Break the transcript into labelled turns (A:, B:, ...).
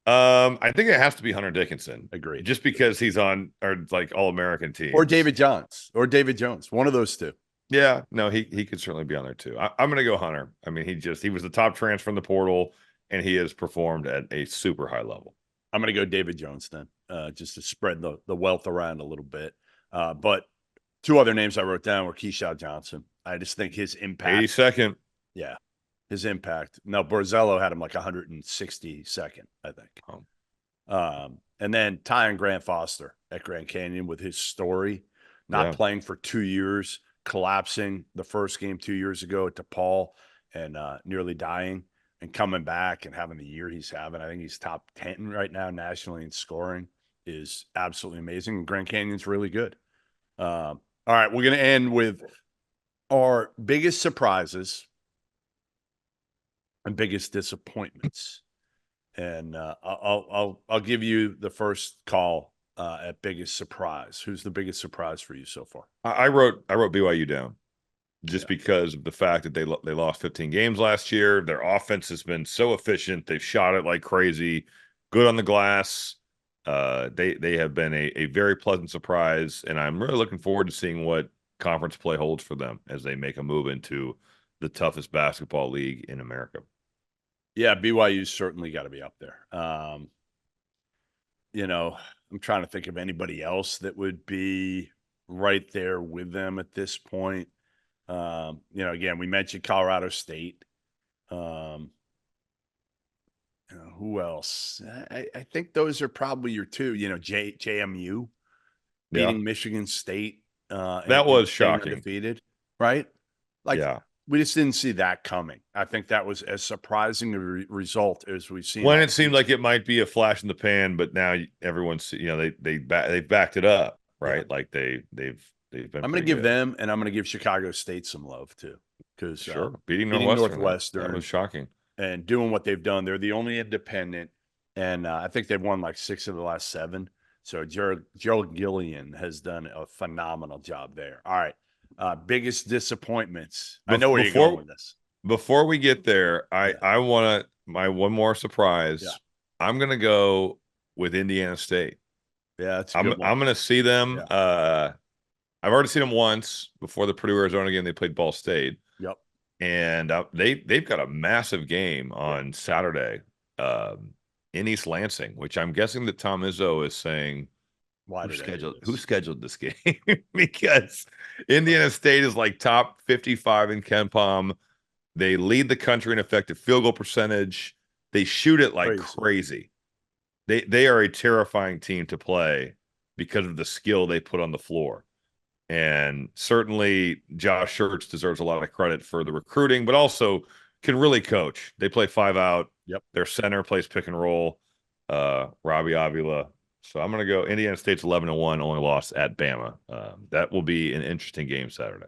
A: I think it has to be Hunter Dickinson,
B: Agreed.
A: just because he's on or like all American
B: Or
A: teams.
B: David Johns or David Jones, one of those two.
A: Yeah, no, he could certainly be on there too. I'm gonna go Hunter. I mean, he was the top transfer in the portal, and he has performed at a super high level.
B: I'm going to go David Jones then, just to spread the wealth around a little bit. But two other names I wrote down were Keyshawn Johnson. I just think his impact.
A: 82nd.
B: Yeah, his impact. Now, Borzello had him like 162nd, I think.
A: Oh,
B: And then Ty and Grant Foster at Grand Canyon with his story, not
A: yeah.
B: playing for 2 years, collapsing the first game 2 years ago at DePaul and nearly dying and coming back and having the year he's having. I think he's top 10 right now nationally in scoring is absolutely amazing. And Grand Canyon's really good. All right, we're going to end with our biggest surprises and biggest disappointments. And I'll give you the first call at biggest surprise. Who's the biggest surprise for you so far?
A: I wrote BYU down just
B: Yeah.
A: because of the fact that they lost 15 games last year. Their offense has been so efficient. They've shot it like crazy, good on the glass. They have been a very pleasant surprise, and I'm really looking forward to seeing what conference play holds for them as they make a move into the toughest basketball league in America.
B: Yeah, BYU's certainly got to be up there. I'm trying to think of anybody else that would be right there with them at this point. Again, we mentioned Colorado State. Who else? I think those are probably your two. JMU
A: Yeah,
B: beating Michigan State
A: that
B: and
A: was
B: staying
A: shocking.
B: undefeated, right? Like
A: Yeah.
B: we just didn't see that coming. I think that was as surprising a result as we've seen
A: When
B: all
A: it seemed
B: season.
A: like it might be a flash in the pan, but now everyone's they've backed it up,
B: Yeah,
A: right? Like they've been
B: I'm going to
A: pretty
B: give
A: good.
B: them, and I'm going to give Chicago State some love too, because
A: Sure, beating
B: beating
A: Northwestern, that was
B: Northwestern
A: shocking.
B: and doing what they've done, they're the only independent, and I think they've won like 6 of the last 7. So Gerald Gillian has done a phenomenal job there. All right, biggest disappointments. I know where you're going
A: Before
B: with this.
A: before we get there, I
B: Yeah,
A: I want to my one more
B: yeah,
A: surprise. I'm gonna go with Indiana State.
B: yeah. That's a
A: I'm
B: good one.
A: I'm gonna see them.
B: Yeah,
A: I've already seen them once before the Purdue Arizona game. They played Ball State,
B: yep,
A: and they've got a massive game
B: yeah.
A: on Saturday um, in East Lansing, which I'm guessing that Tom Izzo is saying
B: Why
A: who
B: did I do this?
A: scheduled this game because
B: Right.
A: Indiana State is like top 55 in Ken Palm. They lead the country in effective field goal percentage. They shoot it like
B: Crazy.
A: crazy. They are a terrifying team to play because of the skill they put on the floor. And certainly Josh Schertz deserves a lot of credit for the recruiting, but also can really coach. They play 5 out.
B: Yep.
A: Their center plays pick and roll. Robbie Avila. So I'm going to go Indiana State's 11-1, only lost at Bama. That will be an interesting game Saturday.